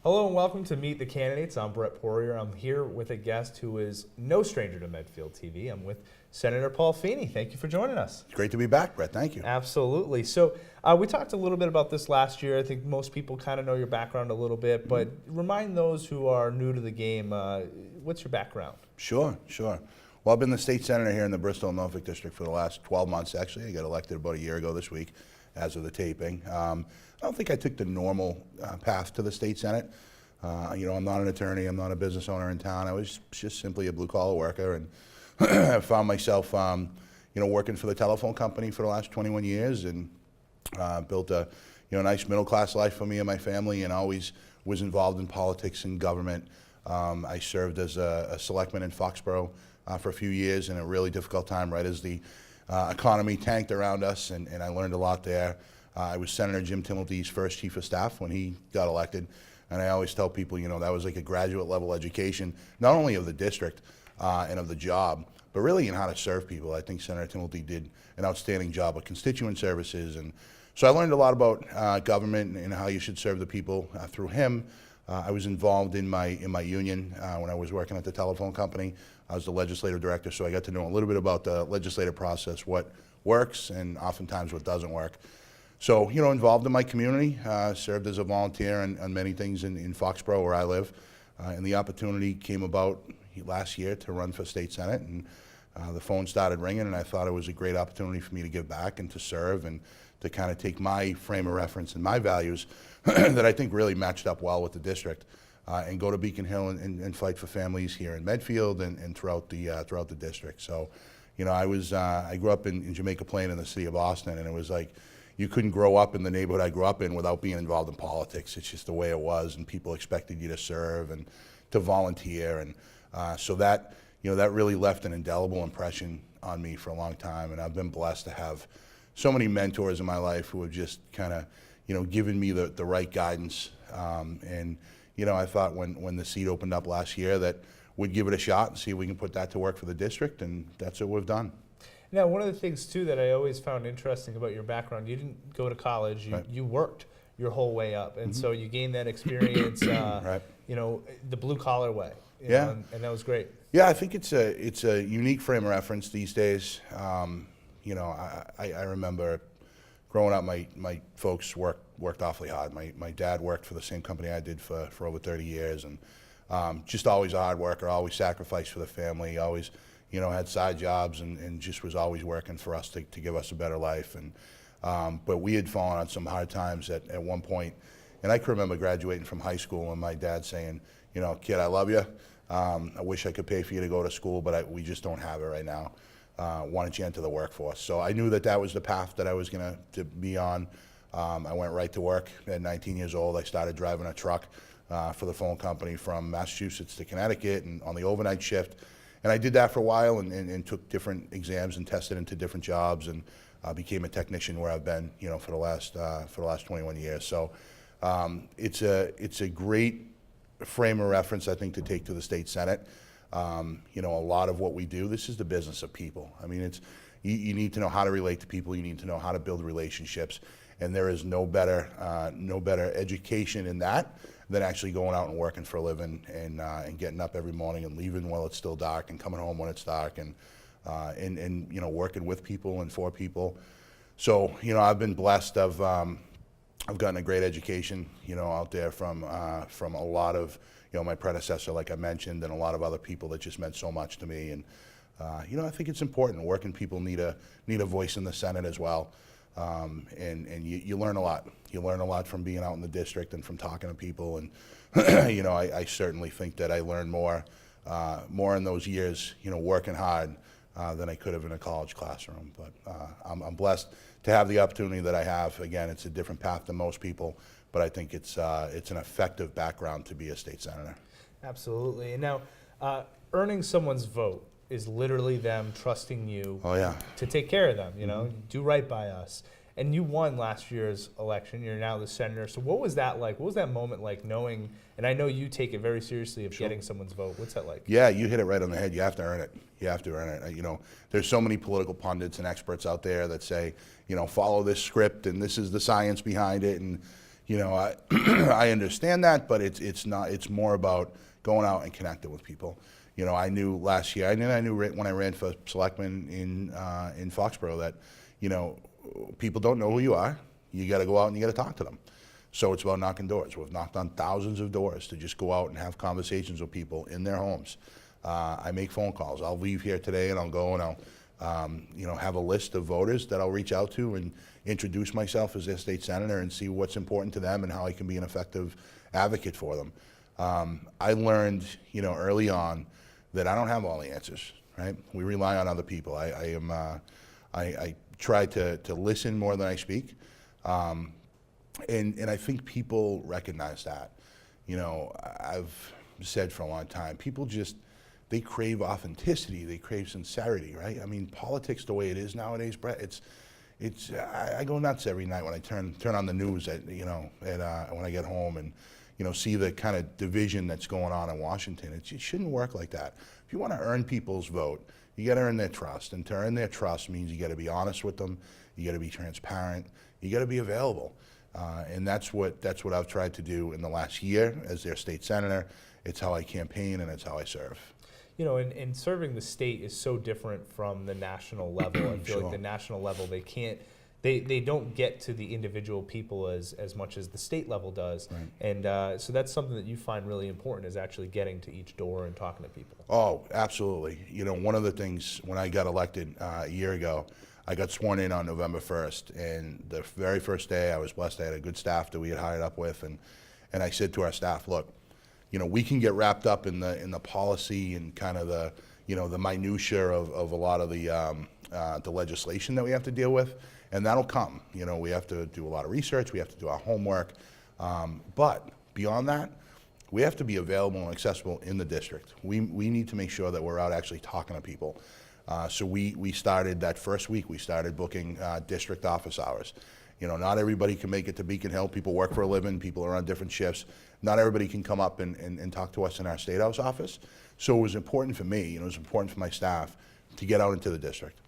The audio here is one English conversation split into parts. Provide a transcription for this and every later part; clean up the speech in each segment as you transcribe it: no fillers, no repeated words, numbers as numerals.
Hello and welcome to Meet the Candidates. I'm Brett Poirier. I'm here with a guest who is no stranger to Medfield TV. I'm with Senator Paul Feeney. Thank you for joining us. It's great to be back, Brett. Thank you. Absolutely. So we talked a little bit about this last year. I think most people kind of know your background a little bit, but remind those who are new to the game, what's your background? Sure. Well, I've been the state senator here in the Bristol and Norfolk district for the last 12 months, actually. I got elected about a year ago this week as of the taping. I don't think I took the normal path to the state senate. I'm not an attorney. I'm not a business owner in town. I was just simply a blue-collar worker, and I found myself, working for the telephone company for the last 21 years, and built a, nice middle-class life for me and my family, and always was involved in politics and government. I served as a selectman in Foxborough for a few years in a really difficult time, right as the economy tanked around us, and I learned a lot there. I was Senator Jim Timothy's first chief of staff when he got elected, and I always tell people, that was like a graduate level education, not only of the district and of the job, but really in how to serve people. I think Senator Timothy did an outstanding job of constituent services, and so I learned a lot about government and how you should serve the people through him. I was involved in my union when I was working at the telephone company. I was the legislative director, so I got to know a little bit about the legislative process, what works and oftentimes what doesn't work. So, involved in my community, served as a volunteer on many things in Foxborough where I live, and the opportunity came about last year to run for state senate, and the phone started ringing, and I thought it was a great opportunity for me to give back and to serve and to kind of take my frame of reference and my values that I think really matched up well with the district, and go to Beacon Hill and fight for families here in Medfield and throughout the district. So, I grew up in Jamaica Plain in the city of Austin, and it was like, you couldn't grow up in the neighborhood I grew up in without being involved in politics. It's just the way it was, and people expected you to serve and to volunteer, and so that that really left an indelible impression on me for a long time. And I've been blessed to have so many mentors in my life who have just kind of given me the right guidance. And I thought when the seat opened up last year that we'd give it a shot and see if we can put that to work for the district, and that's what we've done. Now, one of the things, too, that I always found interesting about your background, you didn't go to college, you worked your whole way up, and so you gained that experience, right. The blue-collar way, yeah. And that was great. Yeah, I think it's a unique frame of reference these days. I remember growing up, my folks worked awfully hard. My dad worked for the same company I did for over 30 years, and just always a hard worker, always sacrificed for the family, always had side jobs, and just was always working for us to give us a better life. And but we had fallen on some hard times at one point, and I can remember graduating from high school and my dad saying, kid, I love you. I wish I could pay for you to go to school, but we just don't have it right now. Why don't you enter the workforce? So I knew that was the path that I was going to be on. I went right to work at 19 years old. I started driving a truck for the phone company from Massachusetts to Connecticut, and on the overnight shift. And I did that for a while, and took different exams and tested into different jobs, and became a technician where I've been, for the last 21 years. So it's a great frame of reference, I think, to take to the state senate. A lot of what we do, this is the business of people. I mean, you need to know how to relate to people. You need to know how to build relationships, and there is no better education in that than actually going out and working for a living, and getting up every morning and leaving while it's still dark and coming home when it's dark, and working with people and for people. So I've been blessed. I've gotten a great education out there from a lot of my predecessor, like I mentioned, and a lot of other people that just meant so much to me. And I think it's important. Working people need a voice in the Senate as well. And you learn a lot. You learn a lot from being out in the district and from talking to people. And I certainly think that I learned more in those years, working hard, than I could have in a college classroom. But I'm blessed to have the opportunity that I have. Again, it's a different path than most people, but I think it's an effective background to be a state senator. Absolutely. And now, earning someone's vote is literally them trusting you to take care of them, do right by us. And you won last year's election. You're now the senator. So what was that like? What was that moment like, knowing, and I know you take it very seriously, of getting someone's vote. What's that like? Yeah, you hit it right on the head. You have to earn it. You have to earn it. There's so many political pundits and experts out there that say, follow this script and this is the science behind it. And, You know, I, I understand that, but it's not, it's more about going out and connecting with people. You know, I knew last year, I knew when I ran for selectman in Foxborough that, you know, people don't know who you are. You got to go out and you got to talk to them. So it's about knocking doors. We've knocked on thousands of doors to just go out and have conversations with people in their homes. I make phone calls. I'll leave here today and I'll go and I'll, you know, have a list of voters that I'll reach out to and introduce myself as their state senator and see what's important to them and how I can be an effective advocate for them. I learned, you know, early on that I don't have all the answers, right? We rely on other people. I try to listen more than I speak. And I think people recognize that. You know, I've said for a long time, people just, they crave authenticity, they crave sincerity, right? I mean, politics the way it is nowadays, Brett, I go nuts every night when I turn on the news when I get home and, you know, see the kind of division that's going on in Washington. It shouldn't work like that. If you want to earn people's vote, you got to earn their trust. And to earn their trust means you got to be honest with them, you got to be transparent, you got to be available. And that's what I've tried to do in the last year as their state senator. It's how I campaign and it's how I serve. You know, and serving the state is so different from the national level. I feel like the national level, they don't get to the individual people as much as the state level does. Right. And so that's something that you find really important, is actually getting to each door and talking to people. Oh, absolutely. You know, one of the things when I got elected a year ago, I got sworn in on November 1st, and the very first day I was blessed. I had a good staff that we had hired up with, and I said to our staff, look, you know, we can get wrapped up in the policy and kind of the, you know, the minutia of a lot of the legislation that we have to deal with, and that'll come. You know, we have to do a lot of research, we have to do our homework, but beyond that, we have to be available and accessible in the district. We need to make sure that we're out actually talking to people. So we started that first week, we started booking district office hours. You know, not everybody can make it to Beacon Hill. People work for a living, people are on different shifts. Not everybody can come up and talk to us in our State House office. So it was important for me, you know, it was important for my staff to get out into the district,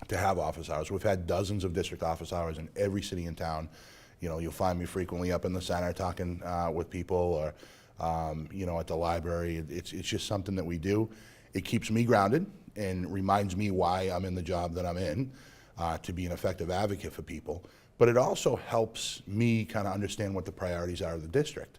to have office hours. We've had dozens of district office hours in every city in town. You know, you'll find me frequently up in the center talking with people, or, you know, at the library. It's just something that we do. It keeps me grounded and reminds me why I'm in the job that I'm in, to be an effective advocate for people. But it also helps me kind of understand what the priorities are of the district.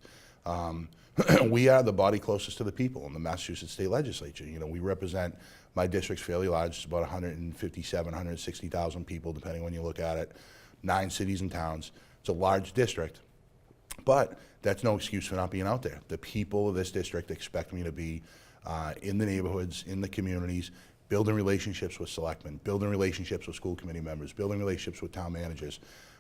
We are the body closest to the people in the Massachusetts State Legislature. You know, we represent, my district's fairly large, it's about 157, 160,000 people, depending when you look at it, 9 cities and towns. It's a large district, but that's no excuse for not being out there. The people of this district expect me to be in the neighborhoods, in the communities, building relationships with selectmen, building relationships with school committee members, building relationships with town managers,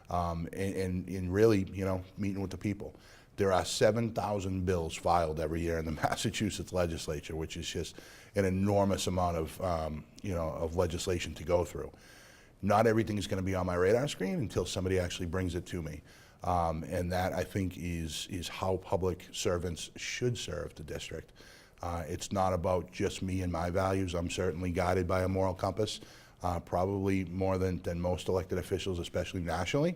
and really, you know, meeting with the people. There are 7,000 bills filed every year in the Massachusetts legislature, which is just an enormous amount of, you know, of legislation to go through. Not everything is going to be on my radar screen until somebody actually brings it to me. And that, I think, is how public servants should serve the district. It's not about just me and my values. I'm certainly guided by a moral compass, probably more than most elected officials, especially nationally.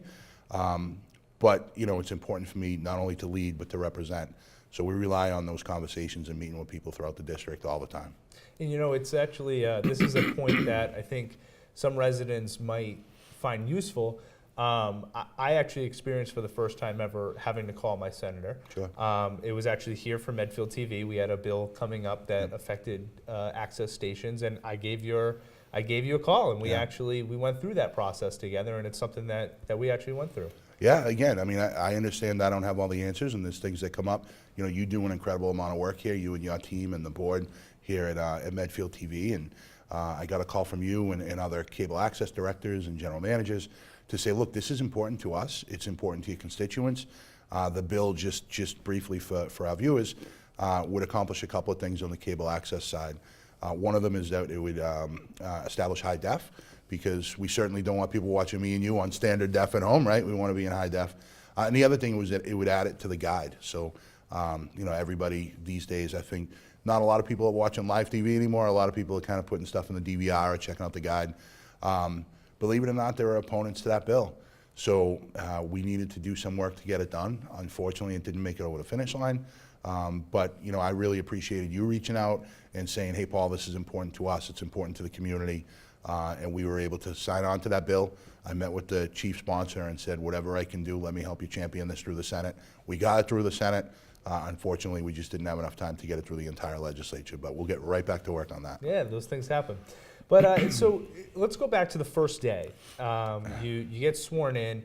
But, you know, it's important for me not only to lead, but to represent. So we rely on those conversations and meeting with people throughout the district all the time. And, you know, it's actually, this is a point that I think some residents might find useful. I actually experienced for the first time ever having to call my senator. Sure. It was actually here for Medfield TV. We had a bill coming up that affected access stations, and I gave you a call, and we went through that process together, and it's something that we actually went through. Yeah, again, I mean, I understand I don't have all the answers, and there's things that come up. You know, you do an incredible amount of work here, you and your team and the board here at Medfield TV, and I got a call from you and other cable access directors and general managers to say, look, this is important to us. It's important to your constituents. The bill, just briefly for our viewers, would accomplish a couple of things on the cable access side. One of them is that it would establish high def, because we certainly don't want people watching me and you on standard def at home, right? We want to be in high def. And the other thing was that it would add it to the guide. So, you know, everybody these days, I think, not a lot of people are watching live TV anymore. A lot of people are kind of putting stuff in the DVR or checking out the guide. Believe it or not, there are opponents to that bill. So we needed to do some work to get it done. Unfortunately, it didn't make it over the finish line. But I really appreciated you reaching out and saying, hey, Paul, this is important to us. It's important to the community. And we were able to sign on to that bill. I met with the chief sponsor and said, whatever I can do, let me help you champion this through the Senate. We got it through the Senate. Unfortunately, we just didn't have enough time to get it through the entire legislature, but we'll get right back to work on that. Yeah, those things happen. But so let's go back to the first day. You get sworn in.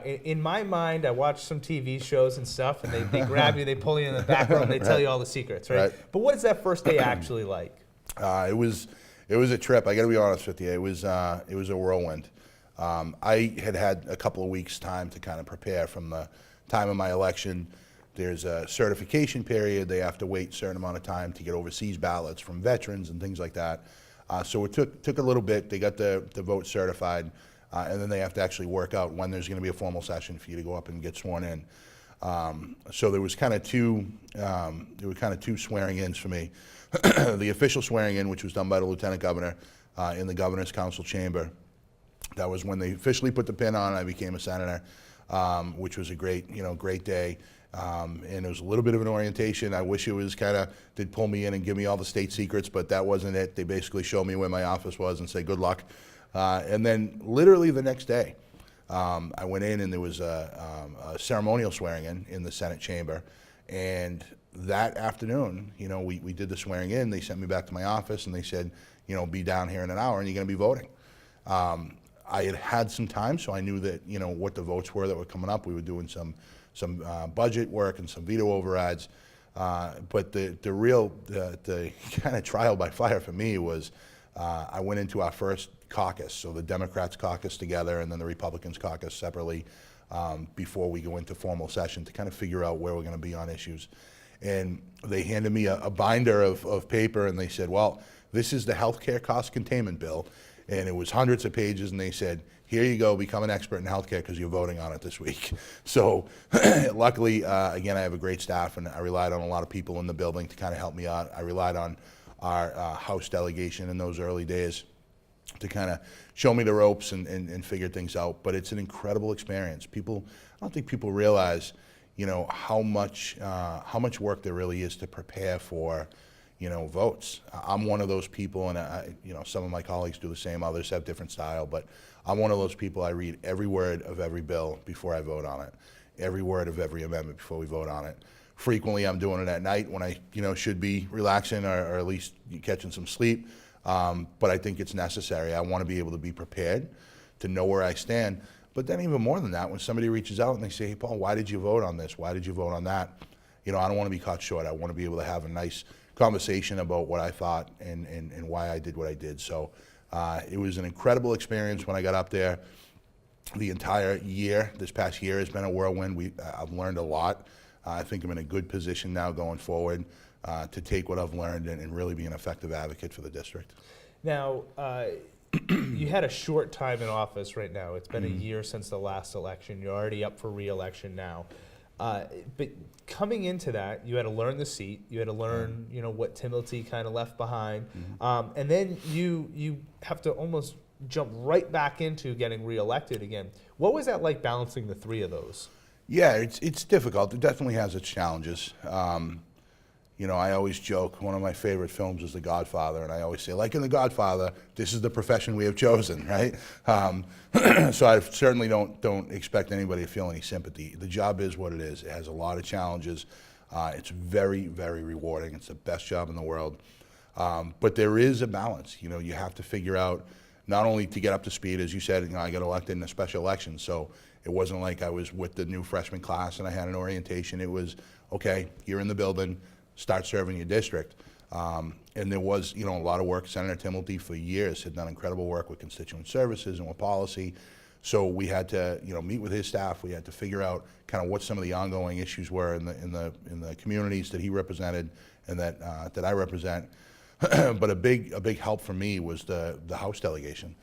In my mind, I watch some TV shows and stuff, and they grab you, they pull you in the back room, and they tell you all the secrets, right? But what is that first day actually like? It was a trip. I got to be honest with you. It was a whirlwind. I had a couple of weeks' time to kind of prepare from the time of my election. There's a certification period. They have to wait a certain amount of time to get overseas ballots from veterans and things like that. So it took a little bit. They got the vote certified, and then they have to actually work out when there's going to be a formal session for you to go up and get sworn in. So there was kind of two swearing-ins for me. The official swearing-in, which was done by the lieutenant governor in the governor's council chamber. That was when they officially put the pin on. I became a senator, which was a great day. And it was a little bit of an orientation. I wish it was they'd pull me in and give me all the state secrets, but that wasn't it. They basically showed me where my office was and say, good luck. And then literally the next day, I went in and there was a ceremonial swearing in the Senate chamber. And that afternoon, we did the swearing in. They sent me back to my office and they said, be down here in an hour and you're going to be voting. I had some time, so I knew that, what the votes were that were coming up. We were doing some budget work and some veto overrides. But the kind of trial by fire for me was I went into our first caucus. So the Democrats caucus together and then the Republicans caucus separately before we go into formal session to kind of figure out where we're going to be on issues. And they handed me a binder of paper and they said, well, this is the healthcare cost containment bill. And it was hundreds of pages, and they said, here you go, become an expert in healthcare because you're voting on it this week. So luckily, again, I have a great staff, and I relied on a lot of people in the building to kind of help me out. I relied on our House delegation in those early days to kind of show me the ropes and figure things out. But it's an incredible experience. I don't think people realize, how much work there really is to prepare for votes. I'm one of those people, and some of my colleagues do the same. Others have different style, but I'm one of those people. I read every word of every bill before I vote on it, every word of every amendment before we vote on it. Frequently, I'm doing it at night when I, should be relaxing or at least catching some sleep. But I think it's necessary. I want to be able to be prepared, to know where I stand. But then even more than that, when somebody reaches out and they say, hey, Paul, why did you vote on this? Why did you vote on that? I don't want to be caught short. I want to be able to have a nice conversation about what I thought and why I did what I did. So it was an incredible experience when I got up there. The entire year, this past year, has been a whirlwind. I've learned a lot. I think I'm in a good position now going forward to take what I've learned and really be an effective advocate for the district. Now, you had a short time in office right now. It's been a year since the last election. You're already up for re-election now. But coming into that, you had to learn the seat. You had to learn, what Timothy kind of left behind, and then you have to almost jump right back into getting reelected again. What was that like balancing the three of those? Yeah, it's difficult. It definitely has its challenges. I always joke, one of my favorite films is The Godfather, and I always say, like in The Godfather, this is the profession we have chosen, right? So I certainly don't expect anybody to feel any sympathy. The job is what it is. It has a lot of challenges. It's very, very rewarding. It's the best job in the world. But there is a balance. You have to figure out not only to get up to speed, as you said, I got elected in a special election, so it wasn't like I was with the new freshman class and I had an orientation. It was, okay, you're in the building, start serving your district. And there was, a lot of work. Senator Timothy for years had done incredible work with constituent services and with policy. So we had to, meet with his staff. We had to figure out kind of what some of the ongoing issues were in the communities that he represented and that I represent. But a big help for me was the House delegation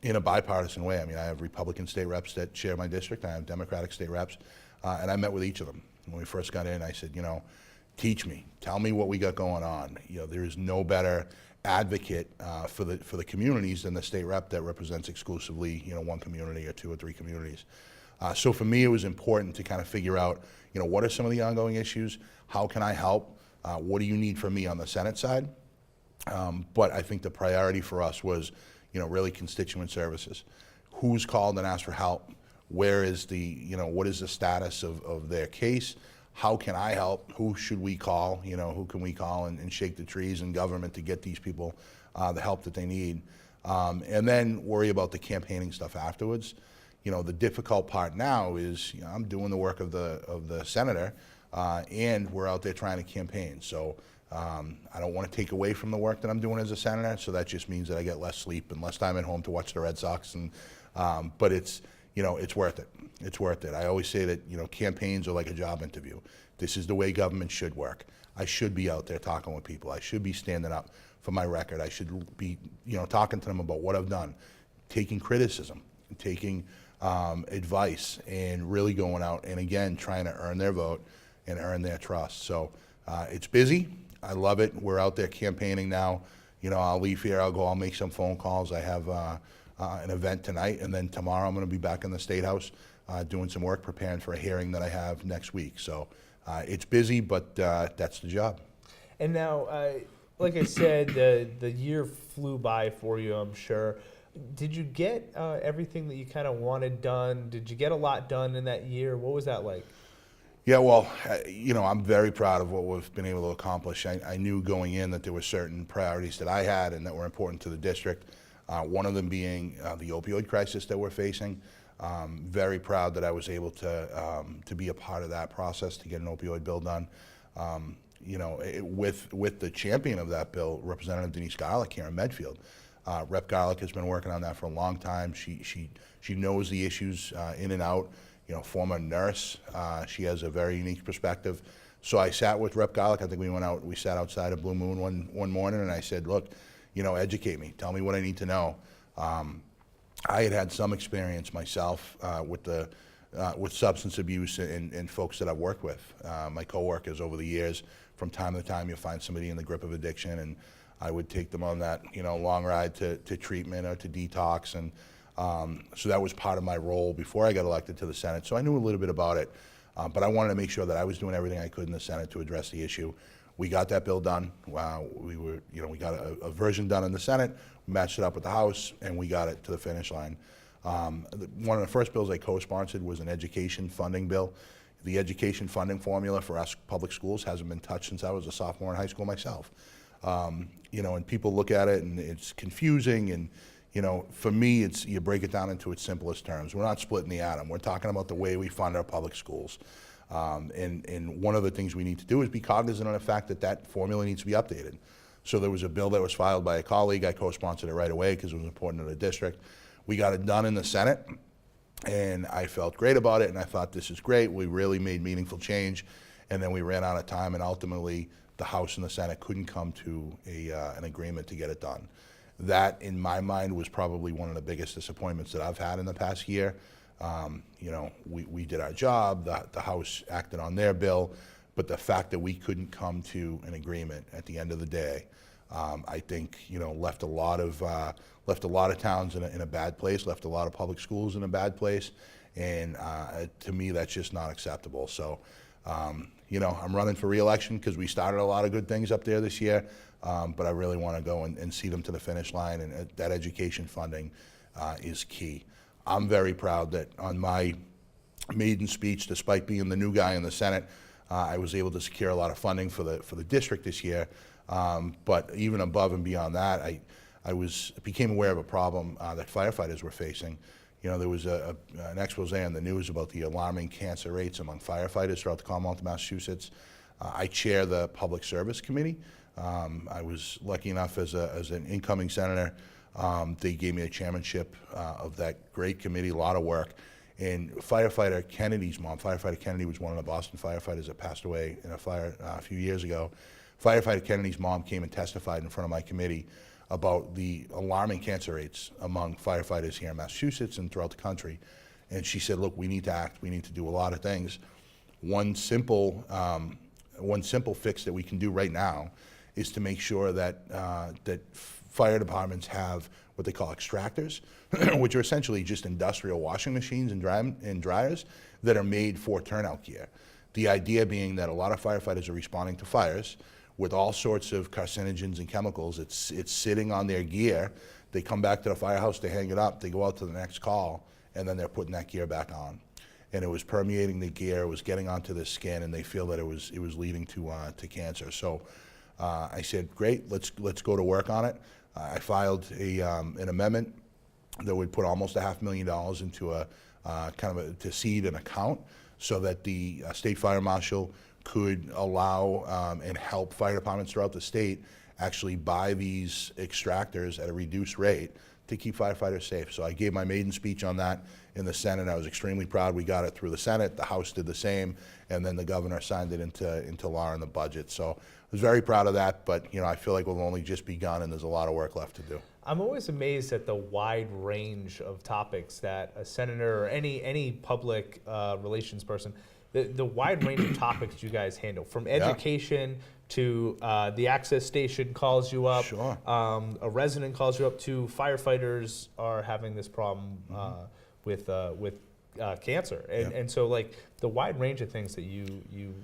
in a bipartisan way. I mean, I have Republican state reps that share my district. I have Democratic state reps, and I met with each of them. When we first got in, I said, teach me, tell me what we got going on. You know, there is no better advocate for the communities than the state rep that represents exclusively, you know, one community or two or three communities. So for me, it was important to kind of figure out, you know, what are some of the ongoing issues? How can I help? What do you need from me on the Senate side? But I think the priority for us was, you know, really constituent services. Who's called and asked for help? Where is the, you know, what is the status of their case? How can I help? Who should we call? You know, who can we call and shake the trees in government to get these people the help that they need? And then worry about the campaigning stuff afterwards. You know, the difficult part now is, you know, I'm doing the work of the senator, and we're out there trying to campaign. So I don't want to take away from the work that I'm doing as a senator, so that just means that I get less sleep and less time at home to watch the Red Sox. And but it's, you know, it's worth it. It's worth it. I always say that, you know, campaigns are like a job interview. This is the way government should work. I should be out there talking with people. I should be standing up for my record. I should be, you know, talking to them about what I've done, taking criticism, taking advice, and really going out and, again, trying to earn their vote and earn their trust. So it's busy. I love it. We're out there campaigning now. You know, I'll leave here, I'll make some phone calls. I have an event tonight, and then tomorrow I'm going to be back in the State House doing some work, preparing for a hearing that I have next week. So it's busy, but that's the job. And now, like I said, the year flew by for you, I'm sure. Did you get everything that you kind of wanted done? Did you get a lot done in that year? What was that like? Yeah, well, you know, I'm very proud of what we've been able to accomplish. I knew going in that there were certain priorities that I had and that were important to the district. One of them being the opioid crisis that we're facing. Very proud that I was able to be a part of that process to get an opioid bill done. You know, with the champion of that bill, Representative Denise Garlick here in Medfield. Rep. Garlick has been working on that for a long time. She knows the issues in and out. You know, former nurse. She has a very unique perspective. So I sat with Rep. Garlick. I think we sat outside of Blue Moon one morning, and I said, look, you know, educate me. Tell me what I need to know. I had some experience myself with substance abuse and folks that I've worked with. My coworkers over the years, from time to time, you'll find somebody in the grip of addiction, and I would take them on that, you know, long ride to treatment or to detox. And so that was part of my role before I got elected to the Senate. So I knew a little bit about it, but I wanted to make sure that I was doing everything I could in the Senate to address the issue. We got that bill done. We got a version done in the Senate, matched it up with the House, and we got it to the finish line. One of the first bills I co-sponsored was an education funding bill. The education funding formula for us public schools hasn't been touched since I was a sophomore in high school myself. You know, and people look at it and it's confusing, and you know, for me, you break it down into its simplest terms. We're not splitting the atom. We're talking about the way we fund our public schools. And one of the things we need to do is be cognizant of the fact that that formula needs to be updated. So there was a bill that was filed by a colleague. I co-sponsored it right away because it was important to the district. We got it done in the Senate, and I felt great about it, and I thought, this is great. We really made meaningful change, and then we ran out of time, and ultimately the House and the Senate couldn't come to an agreement to get it done. That, in my mind, was probably one of the biggest disappointments that I've had in the past year. You know, we did our job, the House acted on their bill, but the fact that we couldn't come to an agreement at the end of the day, I think, you know, left a lot of towns in a bad place, left a lot of public schools in a bad place, and to me, that's just not acceptable. So, you know, I'm running for re-election because we started a lot of good things up there this year, but I really want to go and see them to the finish line, and that education funding is key. I'm very proud that on my maiden speech, despite being the new guy in the Senate, I was able to secure a lot of funding for the district this year. But even above and beyond that, I became aware of a problem that firefighters were facing. You know, there was an expose in the news about the alarming cancer rates among firefighters throughout the Commonwealth of Massachusetts. I chair the Public Service Committee. I was lucky enough as an incoming senator. They gave me a chairmanship of that great committee, a lot of work. And firefighter Kennedy's mom, Firefighter Kennedy was one of the Boston firefighters that passed away in a fire a few years ago. Firefighter Kennedy's mom came and testified in front of my committee about the alarming cancer rates among firefighters here in Massachusetts and throughout the country. And she said, look, we need to act, we need to do a lot of things. One simple one simple fix that we can do right now is to make sure that that fire departments have what they call extractors, which are essentially just industrial washing machines and dryers that are made for turnout gear. The idea being that a lot of firefighters are responding to fires with all sorts of carcinogens and chemicals. It's sitting on their gear. They come back to the firehouse, they hang it up, they go out to the next call, and then they're putting that gear back on. And it was permeating the gear, it was getting onto the skin, and they feel that it was leading to cancer. So I said, great, let's go to work on it. I filed an amendment that would put almost $500,000 into a to seed an account so that the state fire marshal could allow and help fire departments throughout the state actually buy these extractors at a reduced rate to keep firefighters safe. So I gave my maiden speech on that in the Senate. I was extremely proud we got it through the Senate. The House did the same, and then the governor signed it into law in the budget. So I was very proud of that, but I feel like we've only just begun and there's a lot of work left to do. I'm always amazed at the wide range of topics that a senator or any public relations person, the wide range of topics you guys handle, from education to the access station calls you up, Sure. A resident calls you up, to firefighters are having this problem with cancer, and so like the wide range of things that you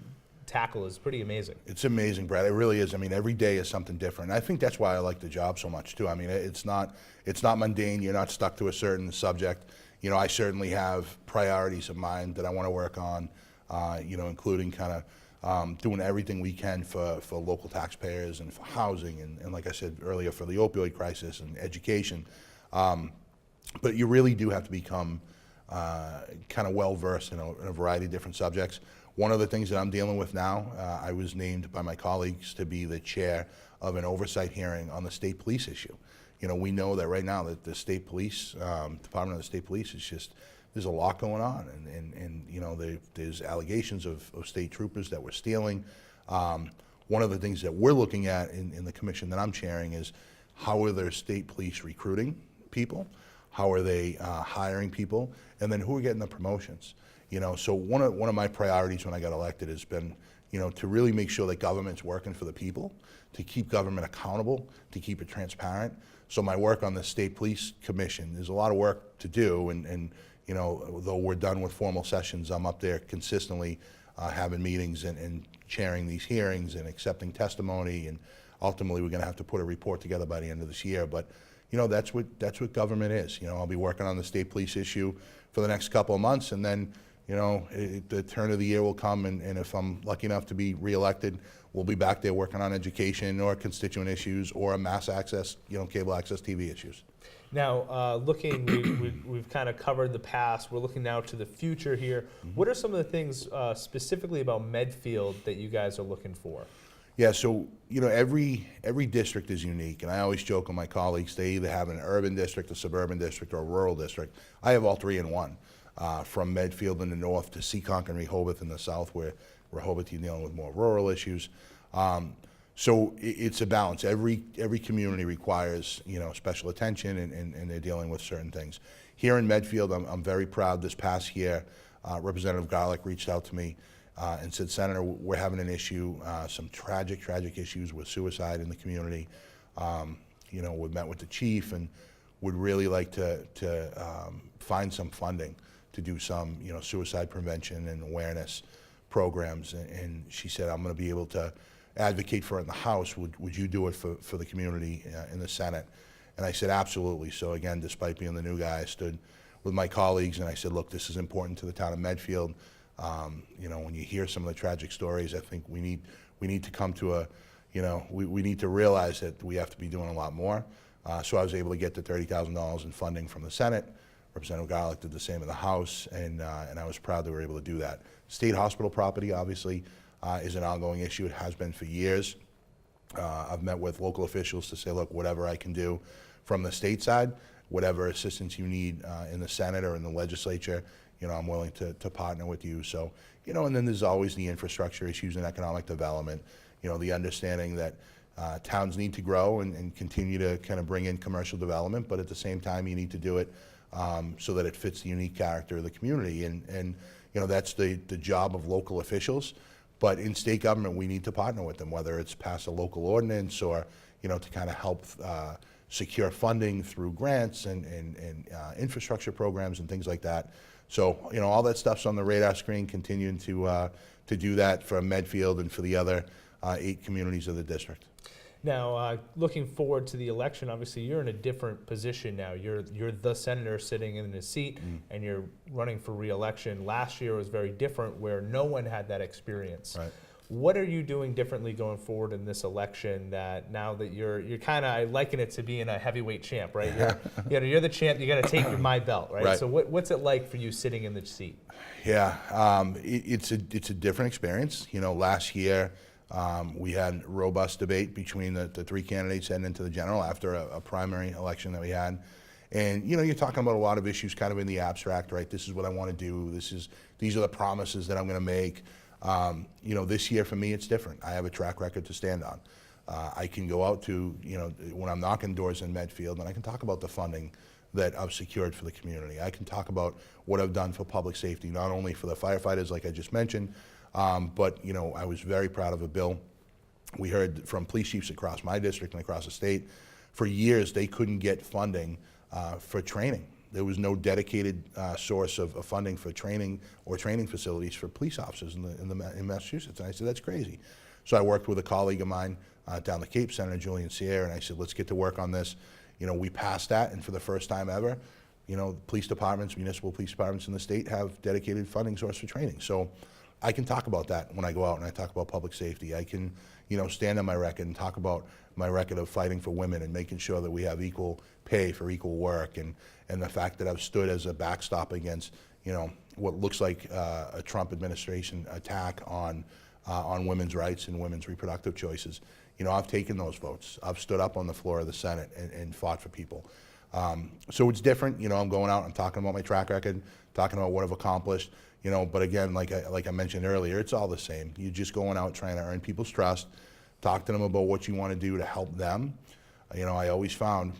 tackle is pretty amazing. It's amazing, Brad. It really is. I mean, every day is something different. I think that's why I like the job so much too. I mean, it's not mundane. You're not stuck to a certain subject. I certainly have priorities of mine that I want to work on. Including kind of doing everything we can for local taxpayers and for housing and like I said earlier, for the opioid crisis and education. But you really do have to become kind of well-versed in a variety of different subjects. One of the things that I'm dealing with now, I was named by my colleagues to be the chair of an oversight hearing on the state police issue. We know that right now that the state police, Department of the State Police is just, there's a lot going on, and there's allegations of state troopers that were stealing. One of the things that we're looking at in the commission that I'm chairing is how are their state police recruiting people, how are they hiring people, and then who are getting the promotions. So one of my priorities when I got elected has been, to really make sure that government's working for the people, to keep government accountable, to keep it transparent. So my work on the State Police Commission, there's a lot of work to do, and though we're done with formal sessions, I'm up there consistently having meetings and chairing these hearings and accepting testimony, and ultimately we're going to have to put a report together by the end of this year. But that's what government is. I'll be working on the state police issue for the next couple of months, and then the turn of the year will come, and if I'm lucky enough to be reelected, we'll be back there working on education or constituent issues or mass access, cable access TV issues. Now, we've kind of covered the past. We're looking now to the future here. What are some of the things specifically about Medfield that you guys are looking for? Yeah, so every district is unique, and I always joke with my colleagues, they either have an urban district, a suburban district, or a rural district. I have all three in one, from Medfield in the north to Seekonk and Rehoboth in the south, where Rehoboth you're dealing with more rural issues. So it's a balance. Every community requires special attention, and they're dealing with certain things. Here in Medfield, I'm very proud. This past year, Representative Garlick reached out to me and said, Senator, we're having an issue, some tragic issues with suicide in the community. We met with the chief and would really like to find some funding to do some suicide prevention and awareness programs. And she said, I'm going to be able to advocate for it in the House. Would you do it for the community in the Senate? And I said, absolutely. So again, despite being the new guy, I stood with my colleagues and I said, look, this is important to the town of Medfield. When you hear some of the tragic stories, I think we need to come to a, we need to realize that we have to be doing a lot more. So I was able to get the $30,000 in funding from the Senate. Representative Garlick did the same in the House, and I was proud that we were able to do that. State hospital property, obviously, is an ongoing issue. It has been for years. I've met with local officials to say, look, whatever I can do from the state side, whatever assistance you need in the Senate or in the legislature, I'm willing to partner with you. So, and then there's always the infrastructure issues and economic development, the understanding that towns need to grow and continue to kind of bring in commercial development, but at the same time, you need to do it so that it fits the unique character of the community. And that's the job of local officials. But in state government, we need to partner with them, whether it's pass a local ordinance or, to kind of help secure funding through grants and infrastructure programs and things like that. So, all that stuff's on the radar screen, continuing to do that for Medfield and for the other 8 communities of the district. Now, looking forward to the election, obviously you're in a different position now. You're the senator sitting in his seat, and you're running for re-election. Last year was very different, where no one had that experience. Right. What are you doing differently going forward in this election, that now that you're kind of, I liken it to being a heavyweight champ, right? You're the champ, you got to take my belt, right? Right. So what's it like for you sitting in the seat? Yeah, it's a different experience. Last year, we had robust debate between the 3 candidates heading into the general after a primary election that we had. And, you're talking about a lot of issues kind of in the abstract, right? This is what I want to do. These are the promises that I'm going to make. This year for me, it's different. I have a track record to stand on. I can go out to, when I'm knocking doors in Medfield, and I can talk about the funding that I've secured for the community. I can talk about what I've done for public safety, not only for the firefighters, like I just mentioned, but, I was very proud of a bill. We heard from police chiefs across my district and across the state. For years, they couldn't get funding for training. There was no dedicated source of funding for training or training facilities for police officers in Massachusetts. And I said, that's crazy. So I worked with a colleague of mine down the Cape, Senator Julian Sierra, and I said, let's get to work on this. We passed that, and for the first time ever, police departments, municipal police departments in the state have dedicated funding source for training. So I can talk about that when I go out and I talk about public safety. I can, stand on my record and talk about my record of fighting for women and making sure that we have equal pay for equal work, and the fact that I've stood as a backstop against, what looks like a Trump administration attack on women's rights and women's reproductive choices. I've taken those votes. I've stood up on the floor of the Senate and fought for people. So it's different. I'm going out, I'm talking about my track record, talking about what I've accomplished. But again, like I mentioned earlier, it's all the same. You're just going out trying to earn people's trust, talk to them about what you want to do to help them. I always found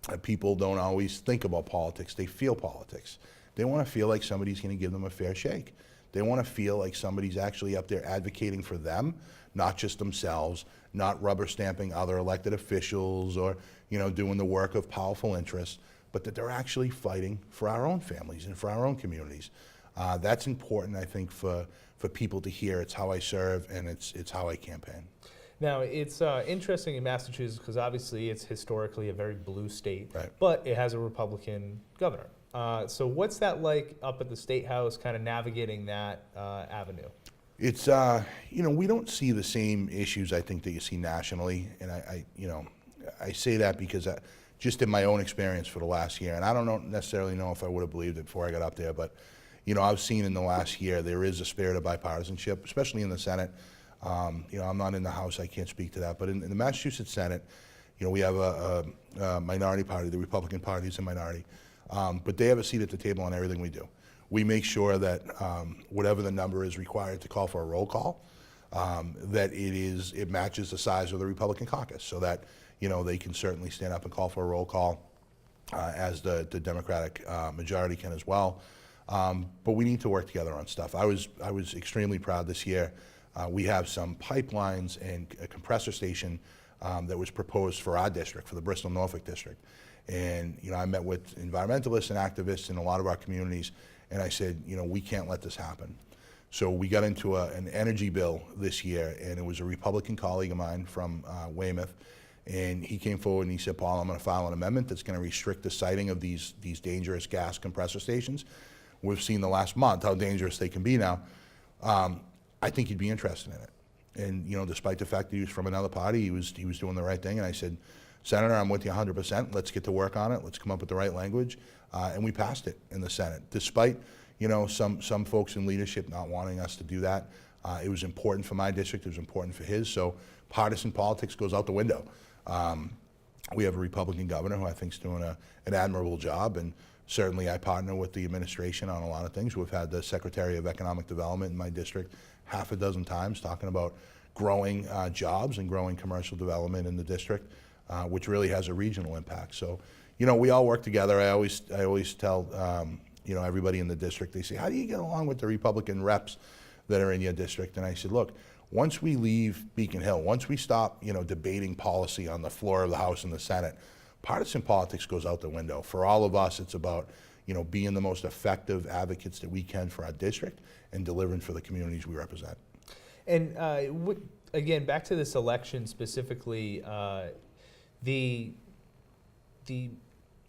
that people don't always think about politics. They feel politics. They want to feel like somebody's going to give them a fair shake. They want to feel like somebody's actually up there advocating for them, not just themselves, not rubber stamping other elected officials or, doing the work of powerful interests, but that they're actually fighting for our own families and for our own communities. That's important, I think, for people to hear. It's how I serve, and it's how I campaign. Now, it's interesting in Massachusetts because obviously it's historically a very blue state, right, but it has a Republican governor. So what's that like up at the State House, kind of navigating that avenue? It's, we don't see the same issues, I think, that you see nationally. And I say that because just in my own experience for the last year, and I don't necessarily know if I would have believed it before I got up there, but, I've seen in the last year there is a spirit of bipartisanship, especially in the Senate. I'm not in the House, I can't speak to that, but in the Massachusetts Senate, we have a minority party. The Republican Party is a minority, but they have a seat at the table on everything we do. We make sure that whatever the number is required to call for a roll call, that it matches the size of the Republican caucus, so that they can certainly stand up and call for a roll call, as the Democratic majority can as well. But we need to work together on stuff. I was extremely proud this year. We have some pipelines and a compressor station that was proposed for our district, for the Bristol-Norfolk district. And I met with environmentalists and activists in a lot of our communities, and I said, we can't let this happen. So we got into an energy bill this year, and it was a Republican colleague of mine from Weymouth, and he came forward and he said, Paul, I'm going to file an amendment that's going to restrict the siting of these dangerous gas compressor stations. We've seen the last month how dangerous they can be now. I think he'd be interested in it. And despite the fact that he was from another party, he was doing the right thing. And I said, Senator, I'm with you 100%. Let's get to work on it. Let's come up with the right language. And we passed it in the Senate, despite some folks in leadership not wanting us to do that. It was important for my district. It was important for his. So partisan politics goes out the window. We have a Republican governor who I think is doing an admirable job, and certainly I partner with the administration on a lot of things. We've had the Secretary of Economic Development in my district half a dozen times talking about growing jobs and growing commercial development in the district, which really has a regional impact. So, we all work together. I always tell everybody in the district, they say, how do you get along with the Republican reps that are in your district. And I said, look, once we leave Beacon Hill, once we stop, debating policy on the floor of the House and the Senate, partisan politics goes out the window. For all of us, it's about, being the most effective advocates that we can for our district and delivering for the communities we represent. And again, back to this election specifically, the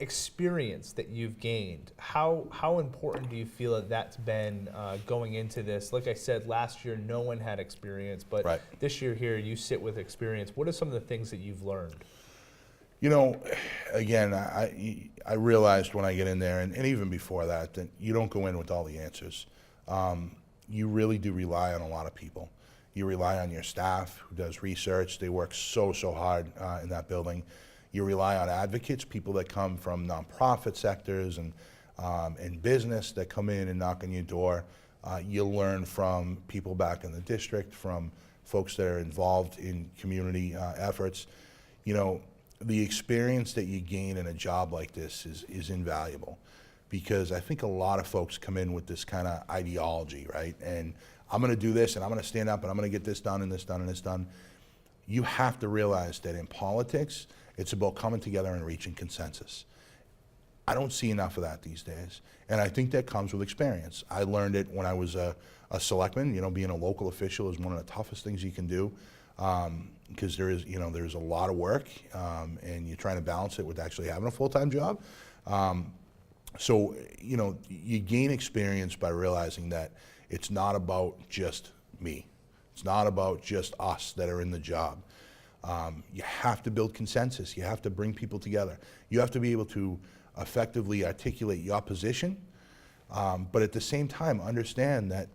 experience that you've gained, how important do you feel that that's been going into this? Like I said, last year no one had experience, but Right. this year here you sit with experience. What are some of the things that you've learned? Again, I realized when I get in there, and even before that you don't go in with all the answers. You really do rely on a lot of people. You rely on your staff who does research. They work so hard in that building. You rely on advocates, people that come from nonprofit sectors and business that come in and knock on your door. You learn from people back in the district, from folks that are involved in community efforts. The experience that you gain in a job like this is invaluable, because I think a lot of folks come in with this kind of ideology, right? And I'm going to do this, and I'm going to stand up, and I'm going to get this done, and this done, and this done. You have to realize that in politics, it's about coming together and reaching consensus. I don't see enough of that these days, and I think that comes with experience. I learned it when I was a selectman. Being a local official is one of the toughest things you can do, because there's a lot of work, and you're trying to balance it with actually having a full-time job. So you gain experience by realizing that it's not about just me. It's not about just us that are in the job. You have to build consensus. You have to bring people together. You have to be able to effectively articulate your position, but at the same time understand that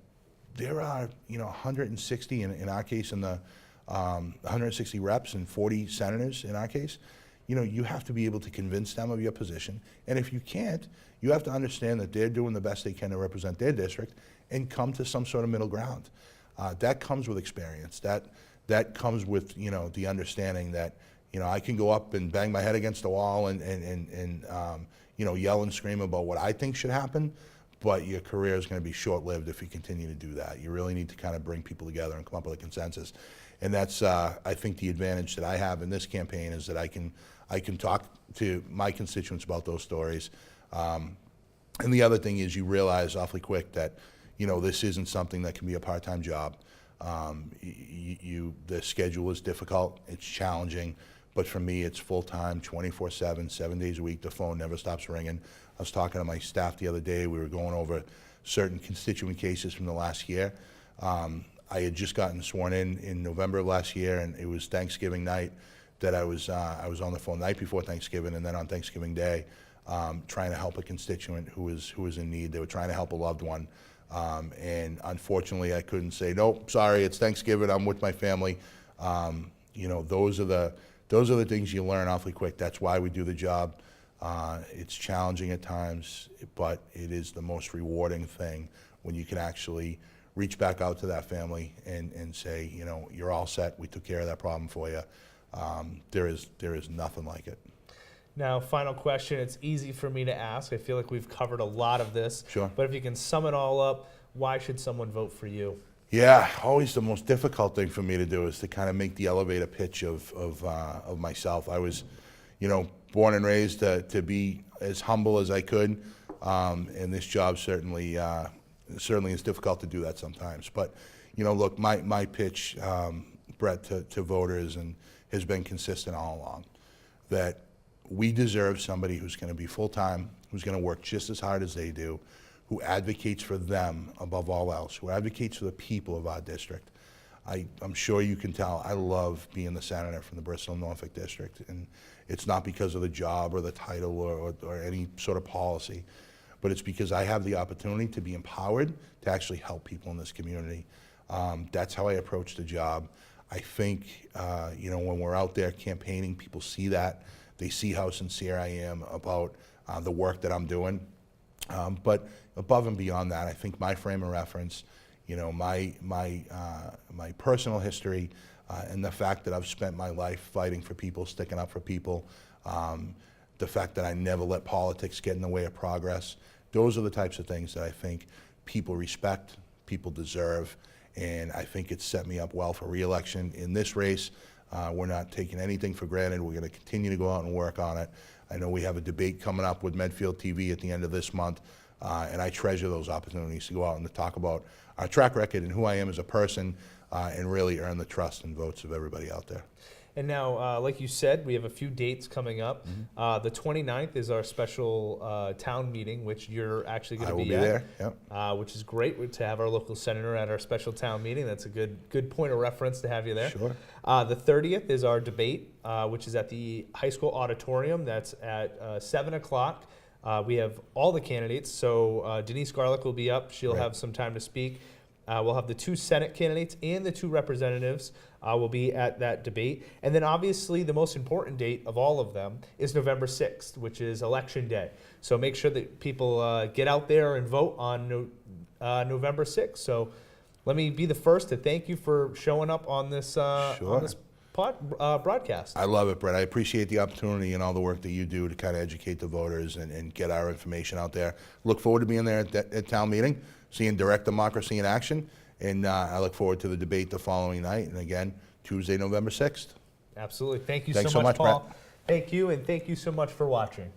there are 160, in our case, 160 reps and 40 senators in our case. You have to be able to convince them of your position, and if you can't, you have to understand that they're doing the best they can to represent their district and come to some sort of middle ground. That comes with experience. That comes with the understanding that I can go up and bang my head against the wall and yell and scream about what I think should happen, but your career is going to be short-lived if you continue to do that. You really need to kind of bring people together and come up with a consensus, and that's I think the advantage that I have in this campaign is that I can talk to my constituents about those stories. And the other thing is you realize awfully quick that this isn't something that can be a part-time job. The schedule is difficult, it's challenging, but for me it's full-time, 24/7, 7 days a week. The phone never stops ringing. I was talking to my staff the other day. We were going over certain constituent cases from the last year. I had just gotten sworn in November of last year, and it was Thanksgiving night that I was on the phone night before Thanksgiving, and then on Thanksgiving Day, trying to help a constituent who was in need. They were trying to help a loved one. And unfortunately, I couldn't say, nope, sorry, it's Thanksgiving, I'm with my family. Those are the things you learn awfully quick. That's why we do the job. It's challenging at times, but it is the most rewarding thing when you can actually reach back out to that family and say, you're all set, we took care of that problem for you. There is nothing like it. Now, final question. It's easy for me to ask. I feel like we've covered a lot of this. Sure. But if you can sum it all up, why should someone vote for you? Yeah, always the most difficult thing for me to do is to kind of make the elevator pitch of myself. I was, born and raised to be as humble as I could, and this job certainly is difficult to do that sometimes. But, look, my pitch, Brett, to voters has been consistent all along, that we deserve somebody who's going to be full-time, who's going to work just as hard as they do, who advocates for them above all else, who advocates for the people of our district. I'm sure you can tell I love being the senator from the Bristol and Norfolk district, and it's not because of the job or the title or any sort of policy, but it's because I have the opportunity to be empowered to actually help people in this community. That's how I approach the job. I think, when we're out there campaigning, people see that. They see how sincere I am about the work that I'm doing. But above and beyond that, I think my frame of reference, my personal history, and the fact that I've spent my life fighting for people, sticking up for people, the fact that I never let politics get in the way of progress, those are the types of things that I think people respect, people deserve, and I think it's set me up well for re-election in this race. We're not taking anything for granted. We're going to continue to go out and work on it. I know we have a debate coming up with Medfield TV at the end of this month, and I treasure those opportunities to go out and to talk about our track record and who I am as a person, and really earn the trust and votes of everybody out there. And now, like you said, we have a few dates coming up. The 29th is our special town meeting, which you're actually going to be at. I will be there, yep. Which is great to have our local senator at our special town meeting. That's a good point of reference to have you there. Sure. The 30th is our debate, which is at the high school auditorium. That's at 7 o'clock. We have all the candidates. So Denise Garlick will be up. She'll have some time to speak. We'll have the 2 Senate candidates and the 2 representatives will be at that debate. And then obviously the most important date of all of them is November 6th, which is Election Day. So make sure that people get out there and vote on November 6th. So let me be the first to thank you for showing up on this, broadcast. I love it, Brett. I appreciate the opportunity and all the work that you do to kind of educate the voters and get our information out there. Look forward to being there at town meeting, seeing direct democracy in action, and I look forward to the debate the following night, and again, Tuesday, November 6th. Absolutely. Thank you Thanks so much, Paul. Brett. Thank you, and thank you so much for watching.